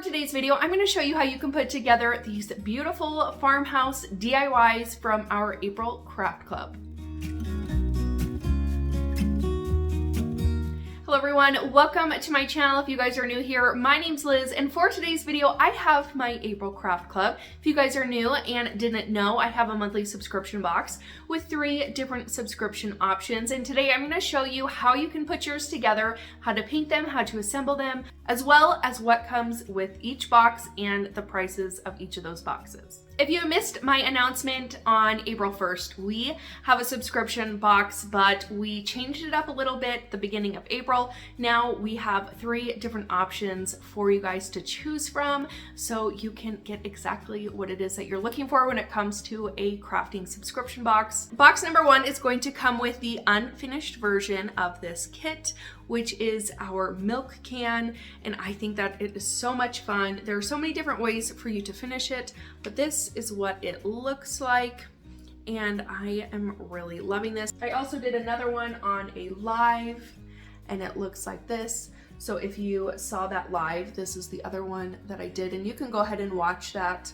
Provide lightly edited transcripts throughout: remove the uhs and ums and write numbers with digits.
today's video, I'm going to show you how you can put together these beautiful farmhouse DIYs from our April Craft Club. Hello everyone, welcome to my channel. If you guys are new here, my name's Liz, and for today's video I have my April Craft Club. If you guys are new and didn't know, I have a monthly subscription box with 3 different subscription options, and today I'm going to show you how you can put yours together, how to paint them, how to assemble them, as well as what comes with each box and the prices of each of those boxes. If you missed my announcement on April 1st, we have a subscription box, but we changed it up a little bit at the beginning of April. Now we have 3 different options for you guys to choose from, so you can get exactly what it is that you're looking for when it comes to a crafting subscription box. Box number 1 is going to come with the unfinished version of this kit, which is our milk can, and I think that it is so much fun. There are so many different ways for you to finish it, but this is what it looks like, and I am really loving this. I also did another one on a live, and it looks like this. So if you saw that live, this is the other one that I did, and you can go ahead and watch that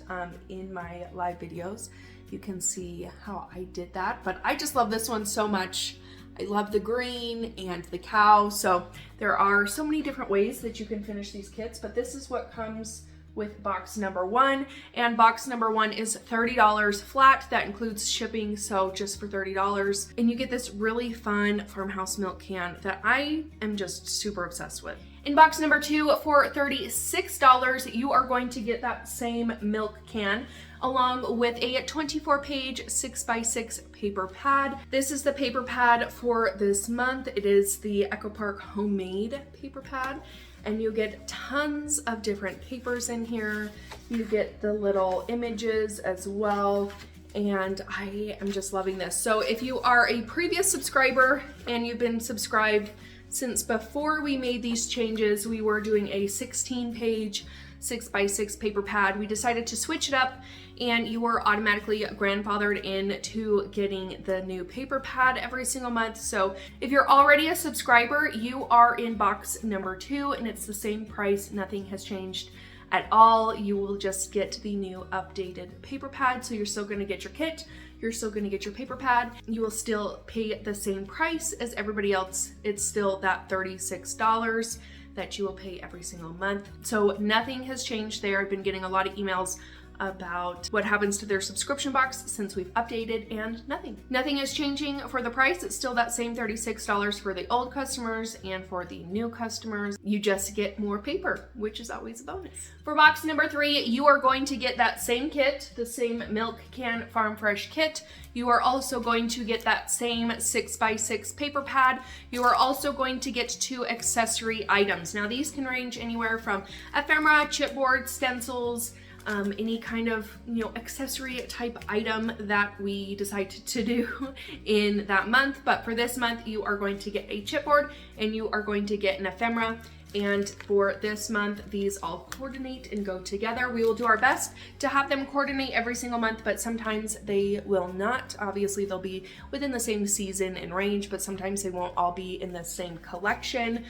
in my live videos. You can see how I did that, but I just love this one so much. I love the green and the cow. So there are so many different ways that you can finish these kits, but this is what comes with box number 1. And box number 1 is $30 flat. That includes shipping, so just for $30. And you get this really fun farmhouse milk can that I am just super obsessed with. In box number 2 for $36, you are going to get that same milk can along with a 24-page 6x6 paper pad. This is the paper pad for this month. It is the Echo Park homemade paper pad, and you get tons of different papers in here. You get the little images as well, and I am just loving this. So if you are a previous subscriber and you've been subscribed since before we made these changes, we were doing a 16-page 6x6 paper pad. We decided to switch it up, and you were automatically grandfathered into getting the new paper pad every single month. So if you're already a subscriber, you are in box number 2, and it's the same price. Nothing has changed at all. You will just get the new updated paper pad. So you're still going to get your kit. You're still going to get your paper pad. You will still pay the same price as everybody else. It's still that $36 that you will pay every single month. So nothing has changed there. I've been getting a lot of emails about what happens to their subscription box since we've updated, and nothing is changing for the price. It's still that same $36 for the old customers, and for the new customers you just get more paper, which is always a bonus. For box number 3, you are going to get that same kit, the same milk can farm fresh kit. You are also going to get that same 6x6 paper pad. You are also going to get 2 accessory items. Now these can range anywhere from ephemera, chipboard, stencils, any kind of, accessory type item that we decide to do in that month. But for this month, you are going to get a chipboard and you are going to get an ephemera. And for this month, these all coordinate and go together. We will do our best to have them coordinate every single month, but sometimes they will not. Obviously, they'll be within the same season and range, but sometimes they won't all be in the same collection.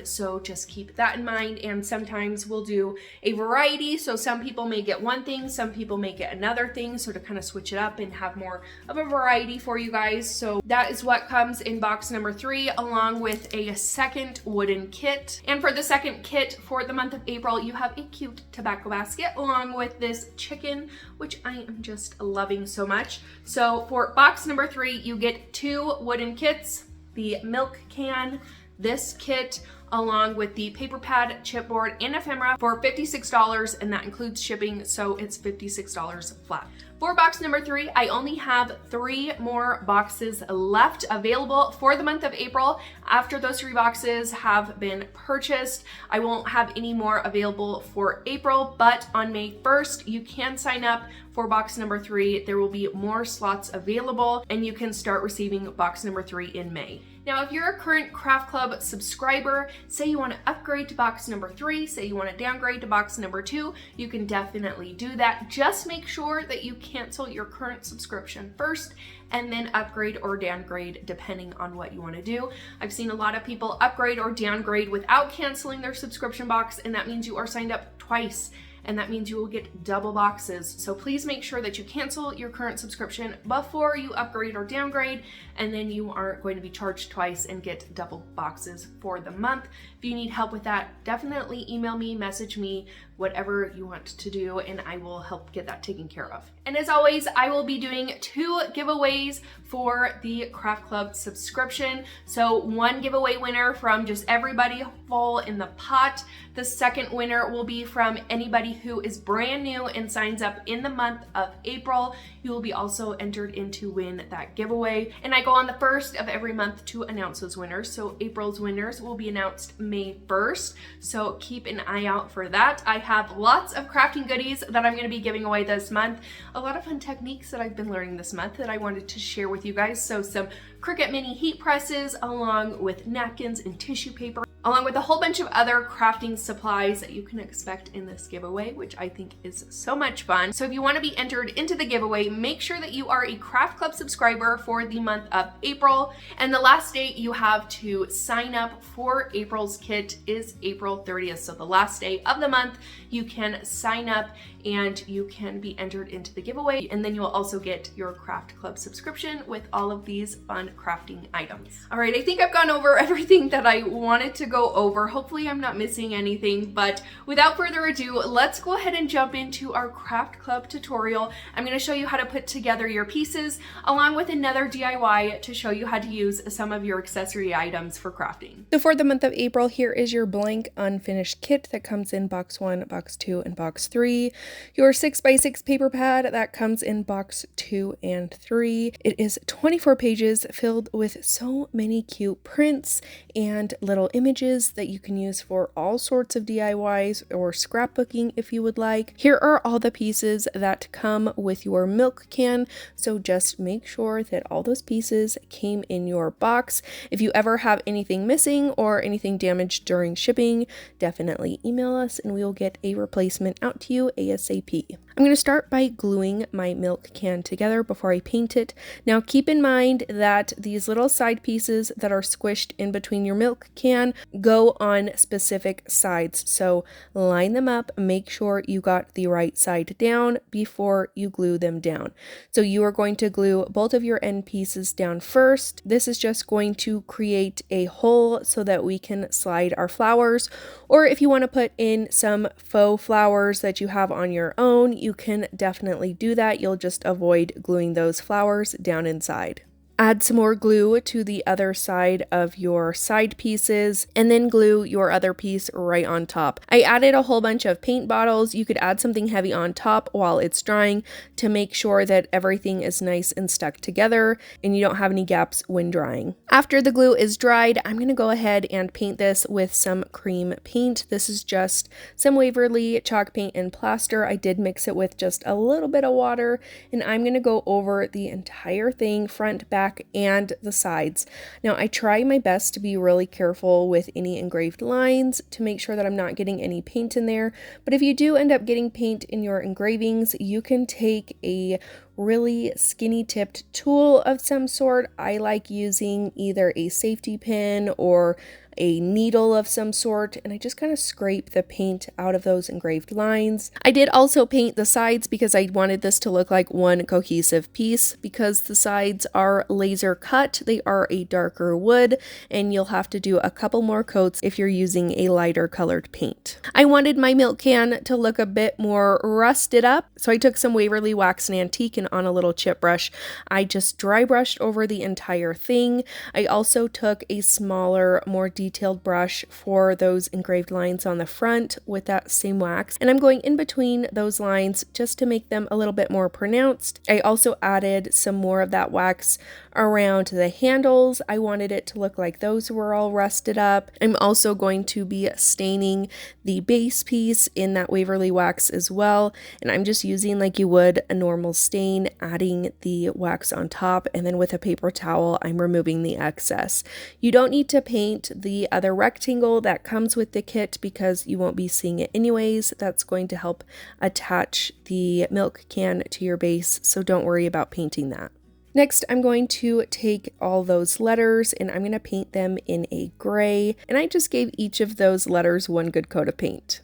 So just keep that in mind. And sometimes we'll do a variety. So some people may get one thing, some people may get another thing. So to kind of switch it up and have more of a variety for you guys. So that is what comes in box number 3, along with a second wooden kit. And for the second kit for the month of April, you have a cute tobacco basket along with this chicken, which I am just loving so much. So for box number 3, you get 2 wooden kits, the milk can, this kit, along with the paper pad, chipboard, and ephemera for $56, and that includes shipping, so it's $56 flat. For box number 3, I only have 3 more boxes left available for the month of April. After those 3 boxes have been purchased, I won't have any more available for April, but on May 1st, you can sign up for box number 3. There will be more slots available, and you can start receiving box number 3 in May. Now, if you're a current Craft Club subscriber, say you want to upgrade to box number 3, say you want to downgrade to box number 2, you can definitely do that. Just make sure that you cancel your current subscription first and then upgrade or downgrade depending on what you want to do. I've seen a lot of people upgrade or downgrade without canceling their subscription box, and that means you are signed up twice, and that means you will get double boxes. So please make sure that you cancel your current subscription before you upgrade or downgrade, and then you aren't going to be charged twice and get double boxes for the month. If you need help with that, definitely email me, message me, whatever you want to do, and I will help get that taken care of. And as always, I will be doing 2 giveaways for the Craft Club subscription. So 1 giveaway winner from just everybody full in the pot. The second winner will be from anybody who is brand new and signs up in the month of April. You will be also entered in to win that giveaway. And I go on the 1st of every month to announce those winners. So April's winners will be announced May 1st. So keep an eye out for that. I have lots of crafting goodies that I'm going to be giving away this month. A lot of fun techniques that I've been learning this month that I wanted to share with you guys. So some Cricut mini heat presses along with napkins and tissue paper, along with a whole bunch of other crafting supplies that you can expect in this giveaway, which I think is so much fun. So if you want to be entered into the giveaway, make sure that you are a Craft Club subscriber for the month of April. And the last date you have to sign up for April's kit is April 30th. So the last day of the month, you can sign up and you can be entered into the giveaway. And then you'll also get your Craft Club subscription with all of these fun crafting items. All right, I think I've gone over everything that I wanted to go over. Hopefully I'm not missing anything, but without further ado, let's go ahead and jump into our Craft Club tutorial. I'm going to show you how to put together your pieces along with another DIY to show you how to use some of your accessory items for crafting. So for the month of April, here is your blank unfinished kit that comes in box 1, box 2, and box 3. Your 6x6 paper pad that comes in box 2 and 3. It is 24 pages filled with so many cute prints and little images that you can use for all sorts of DIYs or scrapbooking if you would like. Here are all the pieces that come with your milk can, so just make sure that all those pieces came in your box. If you ever have anything missing or anything damaged during shipping, definitely email us and we will get a replacement out to you ASAP. I'm going to start by gluing my milk can together before I paint it. Now keep in mind that these little side pieces that are squished in between your milk can go on specific sides. So line them up, make sure you got the right side down before you glue them down. So you are going to glue both of your end pieces down first. This is just going to create a hole so that we can slide our flowers, or if you want to put in some faux flowers that you have on your own, you can definitely do that. You'll just avoid gluing those flowers down inside. Add some more glue to the other side of your side pieces and then glue your other piece right on top. I added a whole bunch of paint bottles. You could add something heavy on top while it's drying to make sure that everything is nice and stuck together and you don't have any gaps when drying. After the glue is dried, I'm going to go ahead and paint this with some cream paint. This is just some Waverly chalk paint and plaster. I did mix it with just a little bit of water, and I'm going to go over the entire thing, front, back, and the sides. Now I try my best to be really careful with any engraved lines to make sure that I'm not getting any paint in there, but if you do end up getting paint in your engravings, you can take a really skinny tipped tool of some sort. I like using either a safety pin or a needle of some sort, and I just kind of scrape the paint out of those engraved lines. I did also paint the sides because I wanted this to look like one cohesive piece. Because the sides are laser cut, they are a darker wood, and you'll have to do a couple more coats if you're using a lighter colored paint. I wanted my milk can to look a bit more rusted up, so I took some Waverly Wax and Antique, and on a little chip brush, I just dry brushed over the entire thing. I also took a smaller, more detailed brush for those engraved lines on the front with that same wax, and I'm going in between those lines just to make them a little bit more pronounced. I also added some more of that wax around the handles. I wanted it to look like those were all rusted up. I'm also going to be staining the base piece in that Waverly wax as well. And I'm just using like you would a normal stain, adding the wax on top, and then with a paper towel, I'm removing the excess. You don't need to paint the other rectangle that comes with the kit because you won't be seeing it anyways. That's going to help attach the milk can to your base, so don't worry about painting that. Next, I'm going to take all those letters and I'm going to paint them in a gray, and I just gave each of those letters one good coat of paint.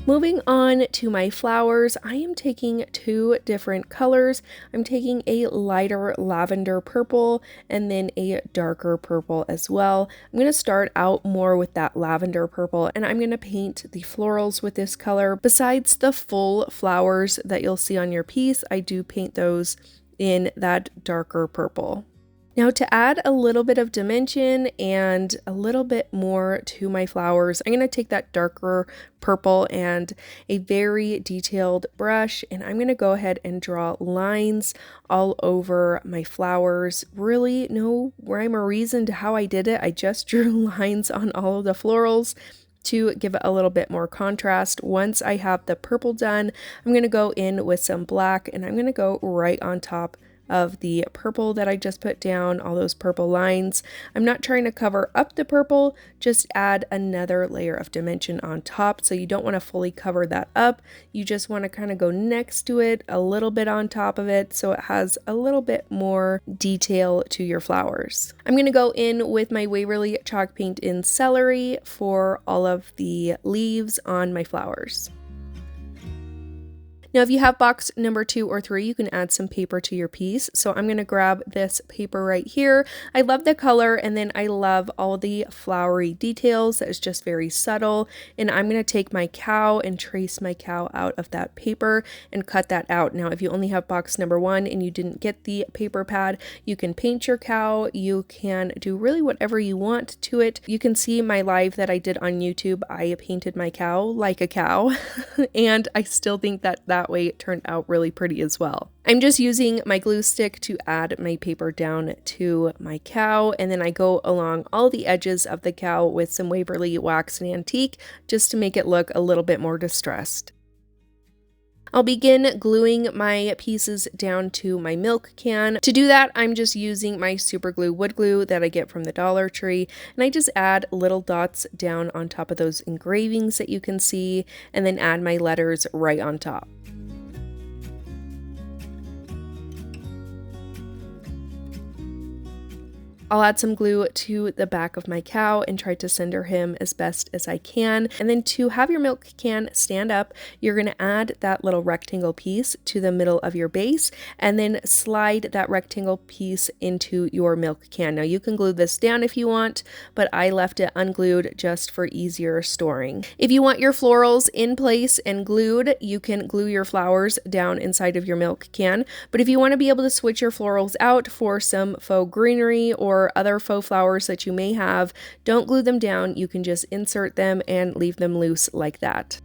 Moving on to my flowers, I am taking two different colors. I'm taking a lighter lavender purple and then a darker purple as well. I'm going to start out more with that lavender purple, and I'm going to paint the florals with this color. Besides the full flowers that you'll see on your piece, I do paint those in that darker purple. Now, to add a little bit of dimension and a little bit more to my flowers, I'm going to take that darker purple and a very detailed brush, and I'm going to go ahead and draw lines all over my flowers. Really no rhyme or reason to how I did it. I just drew lines on all of the florals to give it a little bit more contrast. Once I have the purple done, I'm going to go in with some black, and I'm going to go right on top of the purple that I just put down, all those purple lines. I'm not trying to cover up the purple, just add another layer of dimension on top. So you don't want to fully cover that up. You just want to kind of go next to it, a little bit on top of it, so it has a little bit more detail to your flowers. I'm going to go in with my Waverly chalk paint in celery for all of the leaves on my flowers. Now, if you have box number 2 or 3, you can add some paper to your piece. So I'm going to grab this paper right here. I love the color, and then I love all the flowery details. That is just very subtle. And I'm going to take my cow and trace my cow out of that paper and cut that out. Now, if you only have box number 1 and you didn't get the paper pad, you can paint your cow. You can do really whatever you want to it. You can see my live that I did on YouTube. I painted my cow like a cow, and I still think that way it turned out really pretty as well. I'm just using my glue stick to add my paper down to my cow, and then I go along all the edges of the cow with some Waverly Wax and Antique just to make it look a little bit more distressed. I'll begin gluing my pieces down to my milk can. To do that, I'm just using my super glue wood glue that I get from the Dollar Tree, and I just add little dots down on top of those engravings that you can see, and then add my letters right on top. I'll add some glue to the back of my cow and try to center him as best as I can. And then to have your milk can stand up, you're going to add that little rectangle piece to the middle of your base and then slide that rectangle piece into your milk can. Now you can glue this down if you want, but I left it unglued just for easier storing. If you want your florals in place and glued, you can glue your flowers down inside of your milk can. But if you want to be able to switch your florals out for some faux greenery or other faux flowers that you may have, don't glue them down. You can just insert them and leave them loose like that.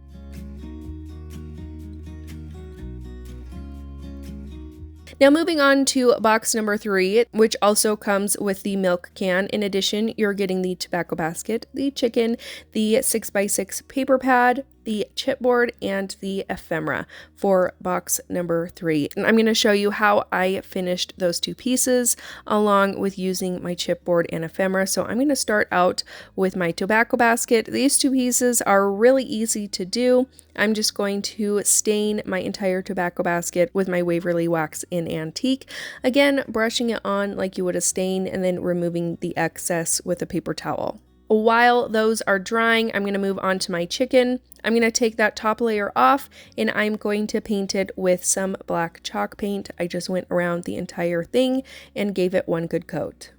Now moving on to box number 3, which also comes with the milk can. In addition, you're getting the tobacco basket, the chicken, the 6x6 paper pad, the chipboard, and the ephemera for box number 3. And I'm going to show you how I finished those two pieces along with using my chipboard and ephemera. So I'm going to start out with my tobacco basket. These two pieces are really easy to do. I'm just going to stain my entire tobacco basket with my Waverly Wax in Antique. Again, brushing it on like you would a stain and then removing the excess with a paper towel. While those are drying, I'm going to move on to my chicken. I'm going to take that top layer off and I'm going to paint it with some black chalk paint. I just went around the entire thing and gave it one good coat.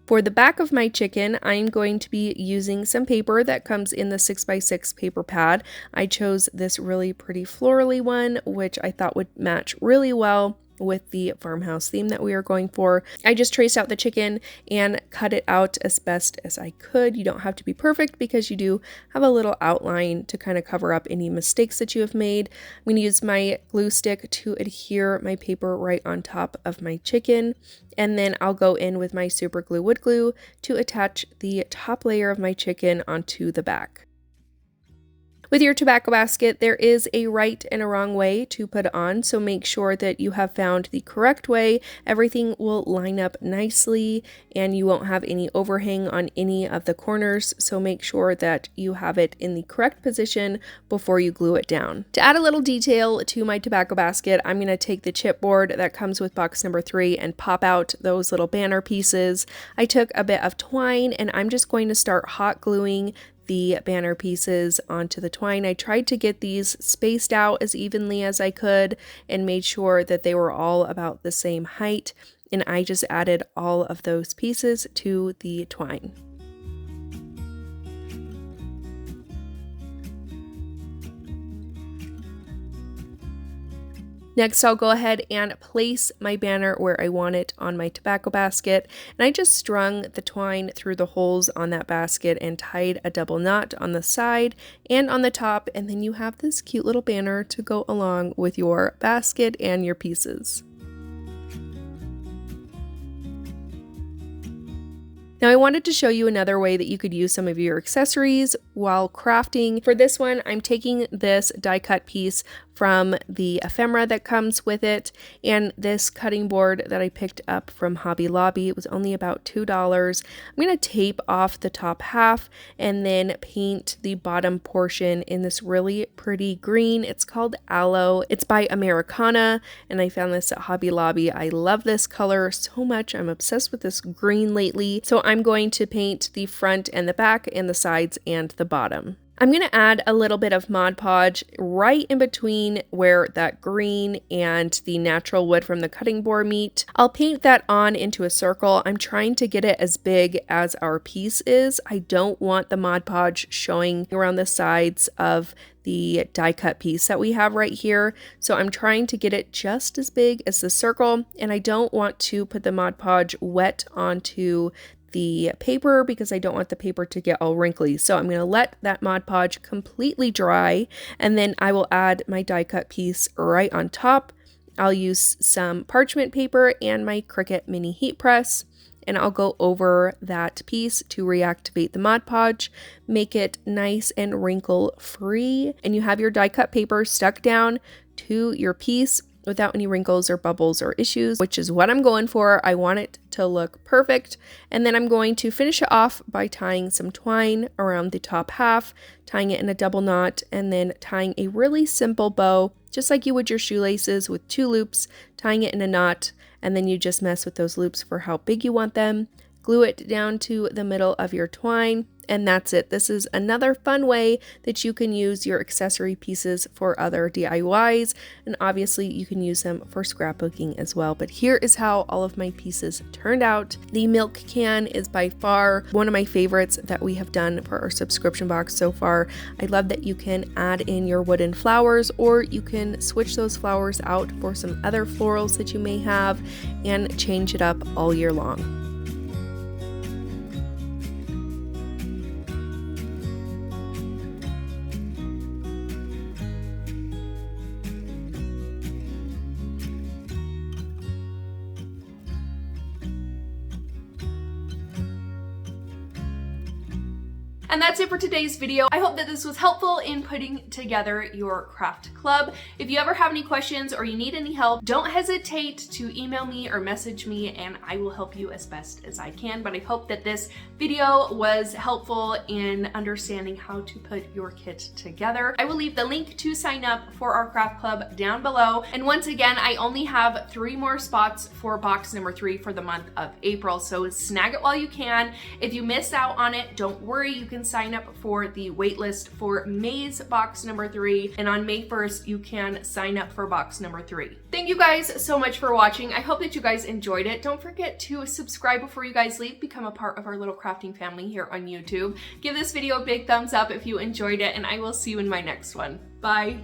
For the back of my chicken, I'm going to be using some paper that comes in the 6x6 paper pad. I chose this really pretty florally one, which I thought would match really well with the farmhouse theme that we are going for. I just traced out the chicken and cut it out as best as I could. You don't have to be perfect because you do have a little outline to kind of cover up any mistakes that you have made. I'm going to use my glue stick to adhere my paper right on top of my chicken. And then I'll go in with my super glue wood glue to attach the top layer of my chicken onto the back. With your tobacco basket, there is a right and a wrong way to put it on, so make sure that you have found the correct way. Everything will line up nicely and you won't have any overhang on any of the corners, so make sure that you have it in the correct position before you glue it down. To add a little detail to my tobacco basket, I'm going to take the chipboard that comes with box number 3 and pop out those little banner pieces. I took a bit of twine and I'm just going to start hot gluing the banner pieces onto the twine. I tried to get these spaced out as evenly as I could and made sure that they were all about the same height, and I just added all of those pieces to the twine. Next, I'll go ahead and place my banner where I want it on my tobacco basket. And I just strung the twine through the holes on that basket and tied a double knot on the side and on the top. And then you have this cute little banner to go along with your basket and your pieces. Now I wanted to show you another way that you could use some of your accessories while crafting. For this one, I'm taking this die cut piece from the ephemera that comes with it and this cutting board that I picked up from Hobby Lobby. It was only about $2. I'm going to tape off the top half and then paint the bottom portion in this really pretty green. It's called Aloe. It's by Americana and I found this at Hobby Lobby. I love this color so much. I'm obsessed with this green lately. So I'm going to paint the front and the back and the sides and the bottom. I'm going to add a little bit of Mod Podge right in between where that green and the natural wood from the cutting board meet. I'll paint that on into a circle. I'm trying to get it as big as our piece is. I don't want the Mod Podge showing around the sides of the die cut piece that we have right here. So I'm trying to get it just as big as the circle, and I don't want to put the Mod Podge wet onto the paper because I don't want the paper to get all wrinkly. So I'm going to let that Mod Podge completely dry and then I will add my die cut piece right on top. I'll use some parchment paper and my Cricut mini heat press and I'll go over that piece to reactivate the Mod Podge, make it nice and wrinkle free, and you have your die cut paper stuck down to your piece without any wrinkles or bubbles or issues, which is what I'm going for. I want it to look perfect. And then I'm going to finish it off by tying some twine around the top half, tying it in a double knot, and then tying a really simple bow, just like you would your shoelaces with 2 loops, tying it in a knot, and then you just mess with those loops for how big you want them. Glue it down to the middle of your twine, and that's it. This is another fun way that you can use your accessory pieces for other DIYs, and obviously you can use them for scrapbooking as well. But here is how all of my pieces turned out. The milk can is by far one of my favorites that we have done for our subscription box so far. I love that you can add in your wooden flowers, or you can switch those flowers out for some other florals that you may have and change it up all year long. And that's it for today's video. I hope that this was helpful in putting together your craft club. If you ever have any questions or you need any help, don't hesitate to email me or message me and I will help you as best as I can. But I hope that this video was helpful in understanding how to put your kit together. I will leave the link to sign up for our craft club down below. And once again, I only have 3 more spots for box number 3 for the month of April. So snag it while you can. If you miss out on it, don't worry. You can sign up for the waitlist for May's box number 3, and on May 1st you can sign up for box number 3. Thank you guys so much for watching. I hope that you guys enjoyed it. Don't forget to subscribe before you guys leave. Become a part of our little crafting family here on YouTube. Give this video a big thumbs up if you enjoyed it, and I will see you in my next one. Bye.